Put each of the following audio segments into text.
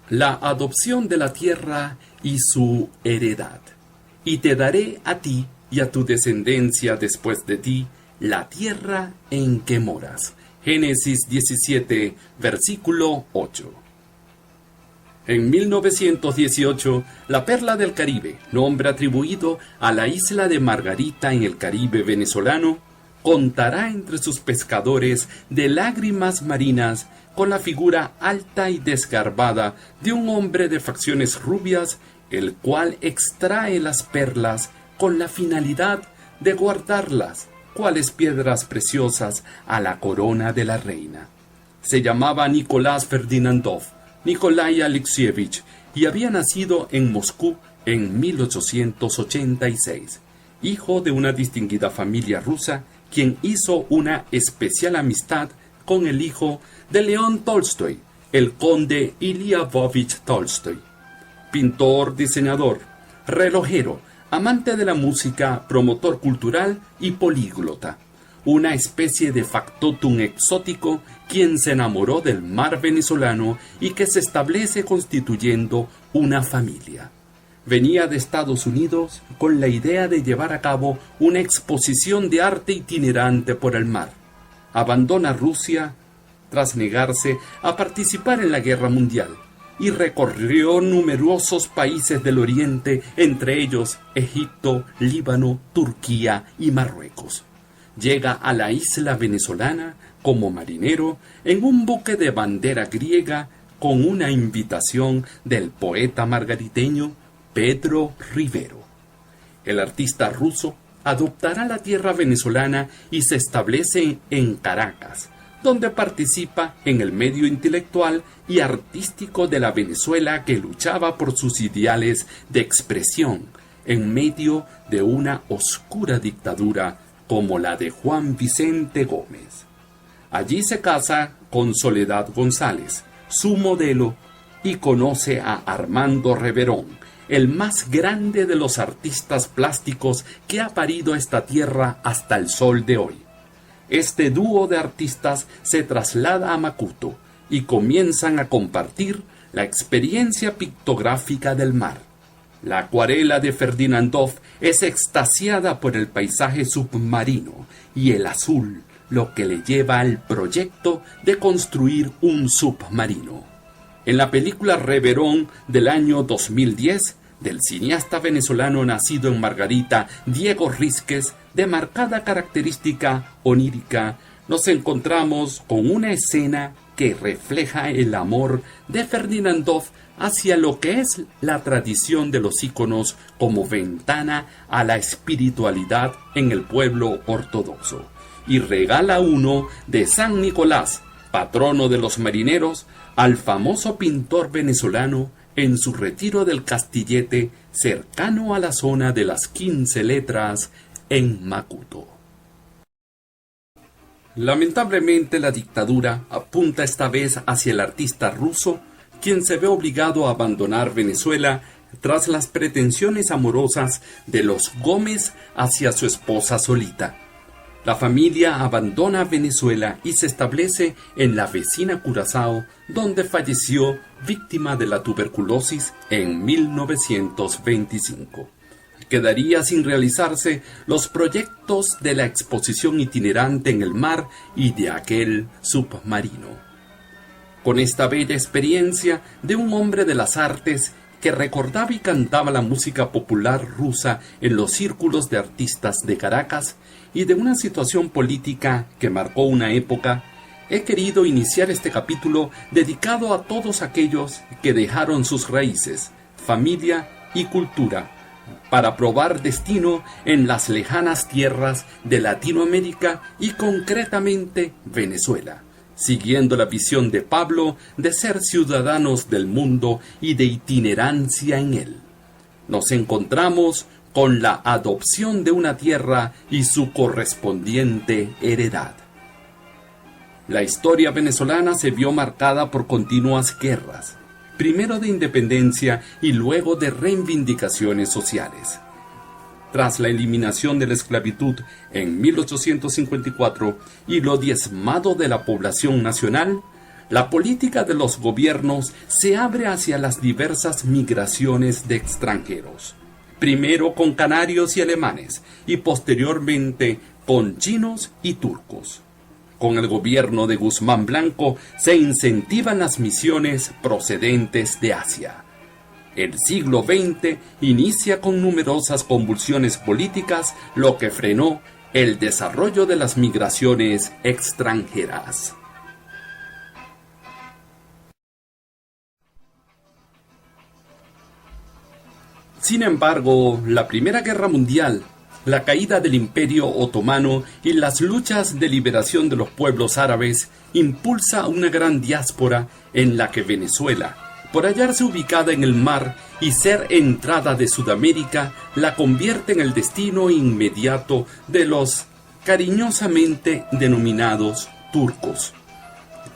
la adopción de la tierra y su heredad. Y te daré a ti y a tu descendencia después de ti la tierra en que moras. Génesis 17, versículo 8. En 1918, la Perla del Caribe, nombre atribuido a la isla de Margarita en el Caribe venezolano, contará entre sus pescadores de lágrimas marinas con la figura alta y desgarbada de un hombre de facciones rubias, el cual extrae las perlas con la finalidad de guardarlas, cuales piedras preciosas, a la corona de la reina. Se llamaba Nicolás Ferdinandov, Nikolai Alexievich, y había nacido en Moscú en 1886, hijo de una distinguida familia rusa, quien hizo una especial amistad con el hijo de León Tolstoy, el conde Iliavovich Tolstoy. Pintor, diseñador, relojero, amante de la música, promotor cultural y políglota. Una especie de factotum exótico, quien se enamoró del mar venezolano y que se establece constituyendo una familia. Venía de Estados Unidos con la idea de llevar a cabo una exposición de arte itinerante por el mar. Abandona Rusia tras negarse a participar en la Guerra Mundial y recorrió numerosos países del Oriente, entre ellos Egipto, Líbano, Turquía y Marruecos. Llega a la isla venezolana como marinero en un buque de bandera griega con una invitación del poeta margariteño Pedro Rivero. El artista ruso adoptará la tierra venezolana y se establece en Caracas, donde participa en el medio intelectual y artístico de la Venezuela que luchaba por sus ideales de expresión en medio de una oscura dictadura como la de Juan Vicente Gómez. Allí se casa con Soledad González, su modelo, y conoce a Armando Reverón, el más grande de los artistas plásticos que ha parido esta tierra hasta el sol de hoy. Este dúo de artistas se traslada a Macuto y comienzan a compartir la experiencia pictográfica del mar. La acuarela de Ferdinandov es extasiada por el paisaje submarino y el azul, lo que le lleva al proyecto de construir un submarino. En la película Reverón del año 2010, del cineasta venezolano nacido en Margarita, Diego Rísquez, de marcada característica onírica, nos encontramos con una escena que refleja el amor de Ferdinandov hacia lo que es la tradición de los íconos como ventana a la espiritualidad en el pueblo ortodoxo, y regala uno de San Nicolás, patrono de los marineros, al famoso pintor venezolano en su retiro del Castillete, cercano a la zona de las 15 letras en Macuto. Lamentablemente, la dictadura apunta esta vez hacia el artista ruso, quien se ve obligado a abandonar Venezuela tras las pretensiones amorosas de los Gómez hacia su esposa Solita. La familia abandona Venezuela y se establece en la vecina Curazao, donde falleció víctima de la tuberculosis en 1925. Quedaría sin realizarse los proyectos de la exposición itinerante en el mar y de aquel submarino. Con esta bella experiencia de un hombre de las artes que recordaba y cantaba la música popular rusa en los círculos de artistas de Caracas y de una situación política que marcó una época, he querido iniciar este capítulo dedicado a todos aquellos que dejaron sus raíces, familia y cultura para probar destino en las lejanas tierras de Latinoamérica y concretamente Venezuela, siguiendo la visión de Pablo de ser ciudadanos del mundo y de itinerancia en él. Nos encontramos con la adopción de una tierra y su correspondiente heredad. La historia venezolana se vio marcada por continuas guerras, primero de independencia y luego de reivindicaciones sociales. Tras la eliminación de la esclavitud en 1854 y lo diezmado de la población nacional, La política de los gobiernos se abre hacia las diversas migraciones de extranjeros, primero con canarios y alemanes y posteriormente con chinos y turcos. Con el gobierno de Guzmán Blanco se incentivan las misiones procedentes de Asia. El siglo XX inicia con numerosas convulsiones políticas, lo que frenó el desarrollo de las migraciones extranjeras. Sin embargo, la Primera Guerra Mundial, la caída del Imperio Otomano y las luchas de liberación de los pueblos árabes impulsa una gran diáspora en la que Venezuela, por hallarse ubicada en el mar y ser entrada de Sudamérica, la convierte en el destino inmediato de los cariñosamente denominados turcos.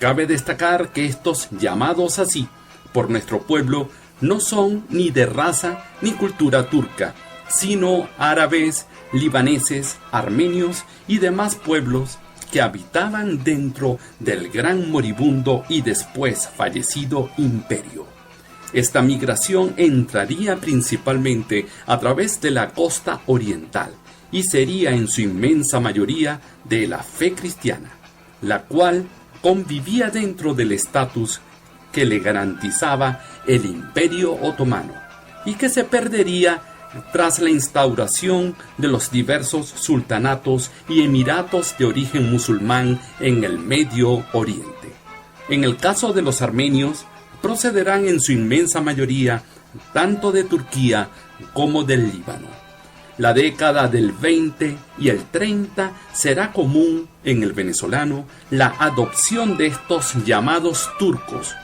Cabe destacar que estos llamados así por nuestro pueblo no son ni de raza ni cultura turca, sino árabes, libaneses, armenios y demás pueblos que habitaban dentro del gran moribundo y después fallecido imperio. Esta migración entraría principalmente a través de la costa oriental y sería en su inmensa mayoría de la fe cristiana, la cual convivía dentro del estatus que le garantizaba el Imperio Otomano y que se perdería tras la instauración de los diversos sultanatos y emiratos de origen musulmán en el Medio Oriente. En el caso de los armenios, procederán en su inmensa mayoría tanto de Turquía como del Líbano. La década del 20 y el 30 será común en el venezolano la adopción de estos llamados turcos,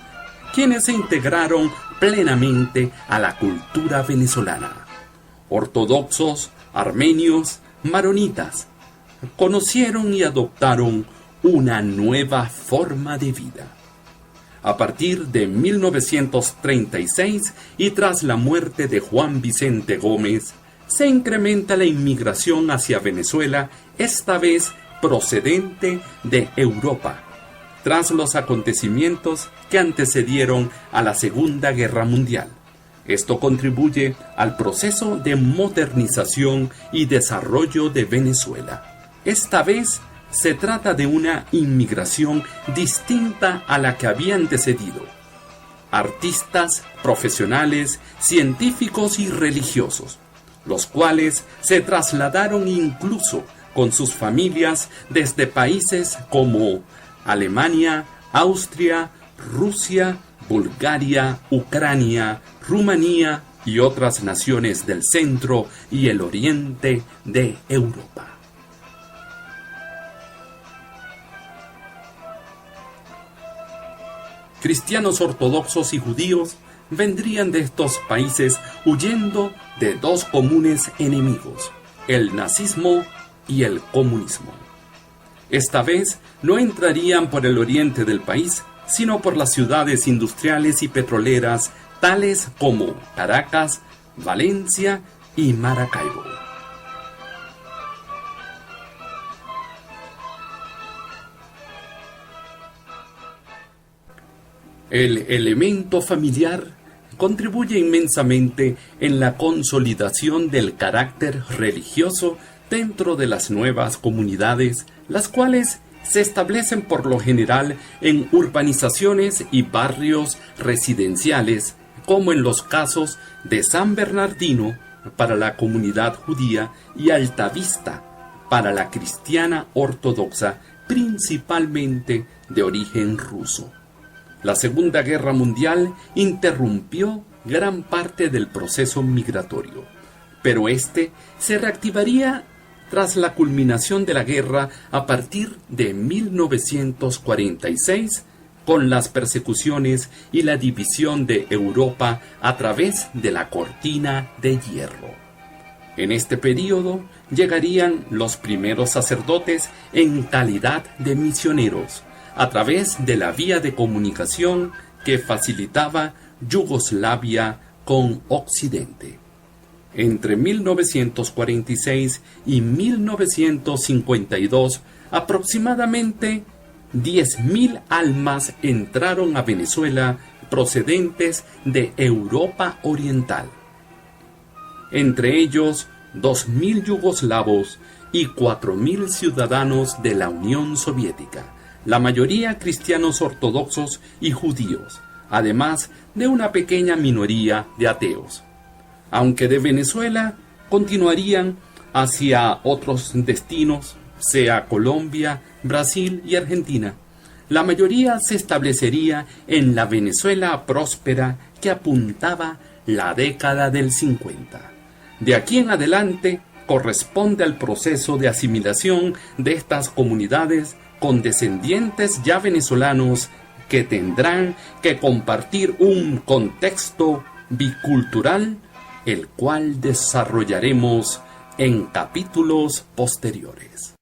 quienes se integraron plenamente a la cultura venezolana. Ortodoxos, armenios, maronitas, conocieron y adoptaron una nueva forma de vida. A partir de 1936 y tras la muerte de Juan Vicente Gómez, se incrementa la inmigración hacia Venezuela, esta vez procedente de Europa, tras los acontecimientos que antecedieron a la Segunda Guerra Mundial. Esto contribuye al proceso de modernización y desarrollo de Venezuela. Esta vez se trata de una inmigración distinta a la que había antecedido. Artistas, profesionales, científicos y religiosos, los cuales se trasladaron incluso con sus familias desde países como Alemania, Austria, Rusia, Bulgaria, Ucrania, Rumanía y otras naciones del centro y el oriente de Europa. Cristianos ortodoxos y judíos vendrían de estos países huyendo de dos comunes enemigos, el nazismo y el comunismo. Esta vez no entrarían por el oriente del país, sino por las ciudades industriales y petroleras tales como Caracas, Valencia y Maracaibo. El elemento familiar contribuye inmensamente en la consolidación del carácter religioso dentro de las nuevas comunidades, las cuales se establecen por lo general en urbanizaciones y barrios residenciales, como en los casos de San Bernardino para la comunidad judía y Altavista para la cristiana ortodoxa, principalmente de origen ruso. La Segunda Guerra Mundial interrumpió gran parte del proceso migratorio, pero este se reactivaría tras la culminación de la guerra a partir de 1946, con las persecuciones y la división de Europa a través de la cortina de hierro. En este período llegarían los primeros sacerdotes en calidad de misioneros, a través de la vía de comunicación que facilitaba Yugoslavia con Occidente. Entre 1946 y 1952, aproximadamente 10.000 almas entraron a Venezuela procedentes de Europa Oriental. Entre ellos, 2.000 yugoslavos y 4.000 ciudadanos de la Unión Soviética, la mayoría cristianos ortodoxos y judíos, además de una pequeña minoría de ateos. Aunque de Venezuela continuarían hacia otros destinos, sea Colombia, Brasil y Argentina, la mayoría se establecería en la Venezuela próspera que apuntaba la década del 50. De aquí en adelante corresponde al proceso de asimilación de estas comunidades con descendientes ya venezolanos que tendrán que compartir un contexto bicultural, el cual desarrollaremos en capítulos posteriores.